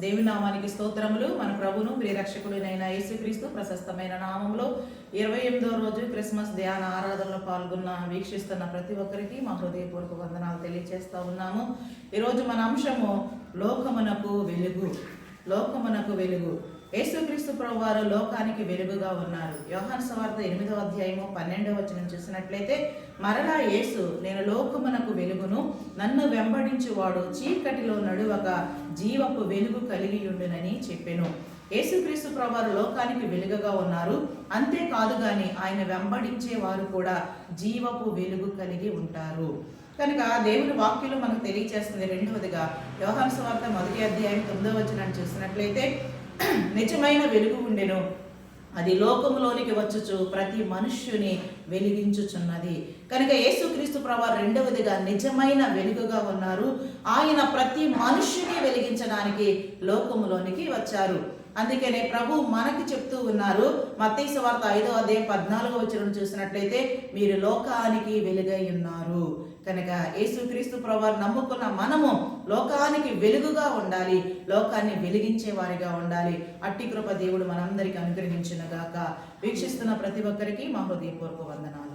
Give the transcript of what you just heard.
దేవి నామానికి స్తోత్రములు. మన ప్రభును ప్రియరక్షకుడినైన యేసుక్రీస్తు ప్రశస్తమైన నామంలో 28వ రోజు క్రిస్మస్ ధ్యాన ఆరాధనలో పాల్గొన్న వీక్షిస్తున్న ప్రతి ఒక్కరికి మా హృదయపూర్వక వందనాలు తెలియజేస్తూ ఉన్నాము. ఈరోజు మన అంశము లోకమునకు వెలుగు. లోకమునకు వెలుగు. యేసుక్రీస్తు ప్రభువారు లోకానికి వెలుగుగా ఉన్నారు. యోహాను సువార్త 8వ అధ్యాయము 12వ వచనం చూసినట్లయితే, మరలా యేసు, నేను లోకమునకు వెలుగును, నన్ను వెంబడించువాడు చీకటిలో నడువక జీవపు వెలుగు కలిగి ఉండునని చెప్పెను. యేసుక్రీస్తు ప్రభువారు లోకానికి వెలుగుగా ఉన్నారు. అంతేకాదు గాని ఆయన వెంబడించే వారు కూడా జీవపు వెలుగు కలిగి ఉంటారు. కనుక దేవుని వాక్యులు మనకు తెలియచేస్తుంది. రెండవదిగా యోహాను సువార్త 1వ అధ్యాయం 9వ వచనాన్ని చూసినట్లయితే, నిజమైన వెలుగు ఉండెను, అది లోకంలోనికి వచ్చుచు ప్రతి మనుష్యుని వెలిగించుచున్నది. కనుక యేసుక్రీస్తు ప్రభువారు రెండవదిగా నిజమైన వెలుగుగా ఉన్నారు. ఆయన ప్రతి మనుష్యుని వెలిగించడానికి లోకములోనికి వచ్చారు. అందుకనే ప్రభు మనకి చెప్తూ ఉన్నారు. మత్తయి సువార్త 5వ అధ్యాయం 14వ వచనం చూసినట్లయితే, మీరు లోకానికి వెలుగై ఉన్నారు. కనుక యేసుక్రీస్తు ప్రభువారు నమ్ముకున్న మనము లోకానికి వెలుగుగా ఉండాలి, లోకాన్ని వెలిగించే వారిగా ఉండాలి. అట్టి కృప దేవుడు మనందరికీ అనుగ్రహించును గాక. వీక్షిస్తున్న ప్రతి ఒక్కరికి మా హృదయపూర్వక వందనాలు.